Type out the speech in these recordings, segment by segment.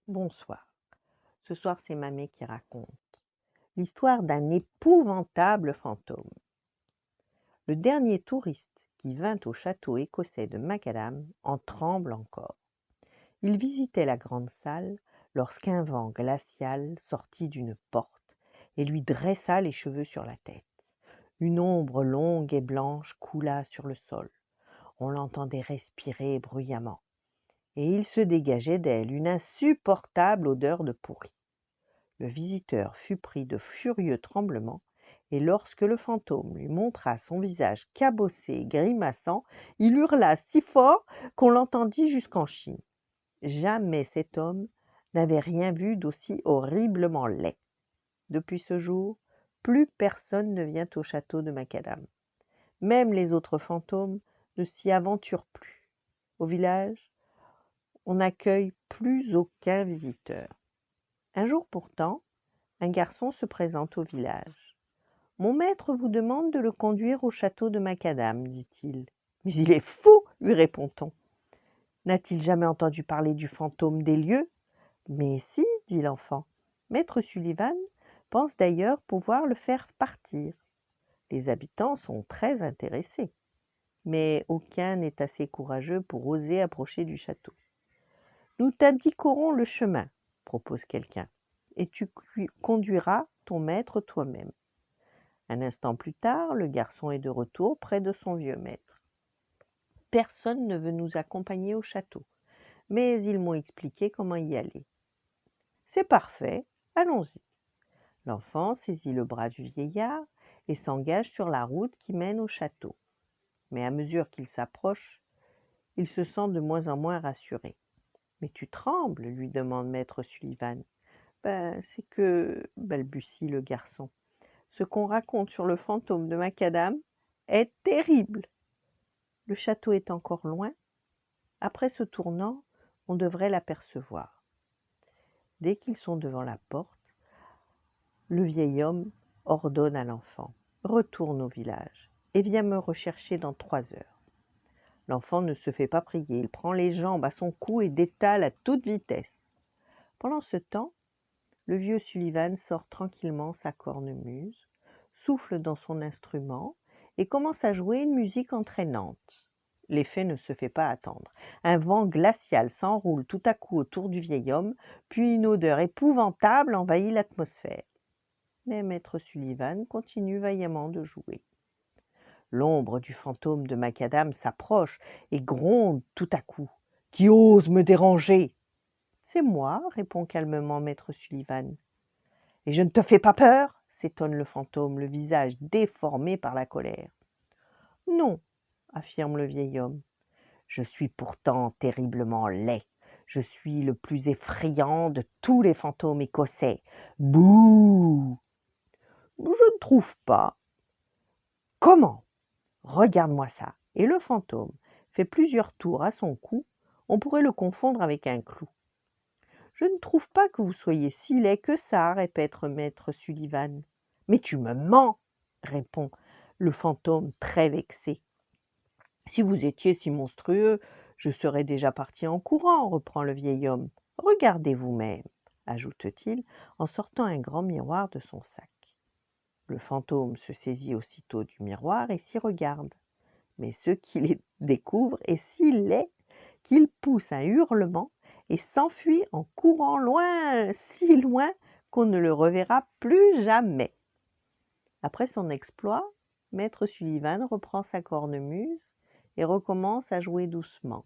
Bonsoir. Ce soir, c'est Mamé qui raconte l'histoire d'un épouvantable fantôme. Le dernier touriste qui vint au château écossais de Macadam en tremble encore. Il visitait la grande salle lorsqu'un vent glacial sortit d'une porte et lui dressa les cheveux sur la tête. Une ombre longue et blanche coula sur le sol. On l'entendait respirer bruyamment, et il se dégageait d'elle une insupportable odeur de pourri. Le visiteur fut pris de furieux tremblements, et lorsque le fantôme lui montra son visage cabossé et grimaçant, il hurla si fort qu'on l'entendit jusqu'en Chine. Jamais cet homme n'avait rien vu d'aussi horriblement laid. Depuis ce jour, plus personne ne vient au château de Macadam. Même les autres fantômes ne s'y aventurent plus. Au village, on n'accueille plus aucun visiteur. Un jour pourtant, un garçon se présente au village. «Mon maître vous demande de le conduire au château de Macadam», dit-il. «Mais il est fou!» lui répond-on. «N'a-t-il jamais entendu parler du fantôme des lieux ?» «Mais si», dit l'enfant. «Maître Sullivan pense d'ailleurs pouvoir le faire partir. Les habitants sont très intéressés, mais aucun n'est assez courageux pour oser approcher du château. Nous t'indiquerons le chemin, propose quelqu'un, et tu conduiras ton maître toi-même. Un instant plus tard, le garçon est de retour près de son vieux maître. Personne ne veut nous accompagner au château, mais ils m'ont expliqué comment y aller. C'est parfait, allons-y. L'enfant saisit le bras du vieillard et s'engage sur la route qui mène au château. Mais à mesure qu'il s'approche, il se sent de moins en moins rassuré. Mais tu trembles, lui demande maître Sullivan. C'est que, balbutie le garçon, ce qu'on raconte sur le fantôme de Macadam est terrible. Le château est encore loin. Après ce tournant, on devrait l'apercevoir. Dès qu'ils sont devant la porte, le vieil homme ordonne à l'enfant: retourne au village et viens me rechercher dans 3 heures. L'enfant ne se fait pas prier, il prend les jambes à son cou et détale à toute vitesse. Pendant ce temps, le vieux Sullivan sort tranquillement sa cornemuse, souffle dans son instrument et commence à jouer une musique entraînante. L'effet ne se fait pas attendre. Un vent glacial s'enroule tout à coup autour du vieil homme, puis une odeur épouvantable envahit l'atmosphère. Mais maître Sullivan continue vaillamment de jouer. L'ombre du fantôme de Macadam s'approche et gronde tout à coup. « Qui ose me déranger ?» C'est moi, répond calmement maître Sullivan. Et je ne te fais pas peur, s'étonne le fantôme, le visage déformé par la colère. Non, affirme le vieil homme. Je suis pourtant terriblement laid. Je suis le plus effrayant de tous les fantômes écossais. Bouh! Je ne trouve pas. Comment? Regarde-moi ça. Et le fantôme fait plusieurs tours à son cou. On pourrait le confondre avec un clou. Je ne trouve pas que vous soyez si laid que ça, répète maître Sullivan. Mais tu me mens, répond le fantôme très vexé. Si vous étiez si monstrueux, je serais déjà parti en courant, reprend le vieil homme. Regardez vous-même, ajoute-t-il en sortant un grand miroir de son sac. Le fantôme se saisit aussitôt du miroir et s'y regarde. Mais ce qu'il découvre est si laid qu'il pousse un hurlement et s'enfuit en courant loin, si loin qu'on ne le reverra plus jamais. Après son exploit, maître Sullivan reprend sa cornemuse et recommence à jouer doucement.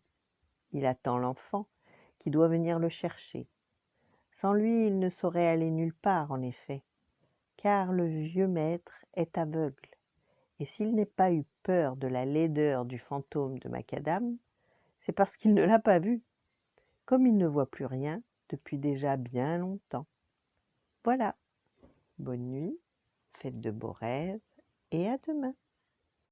Il attend l'enfant qui doit venir le chercher. Sans lui, il ne saurait aller nulle part, en effet, car le vieux maître est aveugle. Et s'il n'a pas eu peur de la laideur du fantôme de Macadam, c'est parce qu'il ne l'a pas vu, comme il ne voit plus rien depuis déjà bien longtemps. Voilà, bonne nuit, faites de beaux rêves et à demain.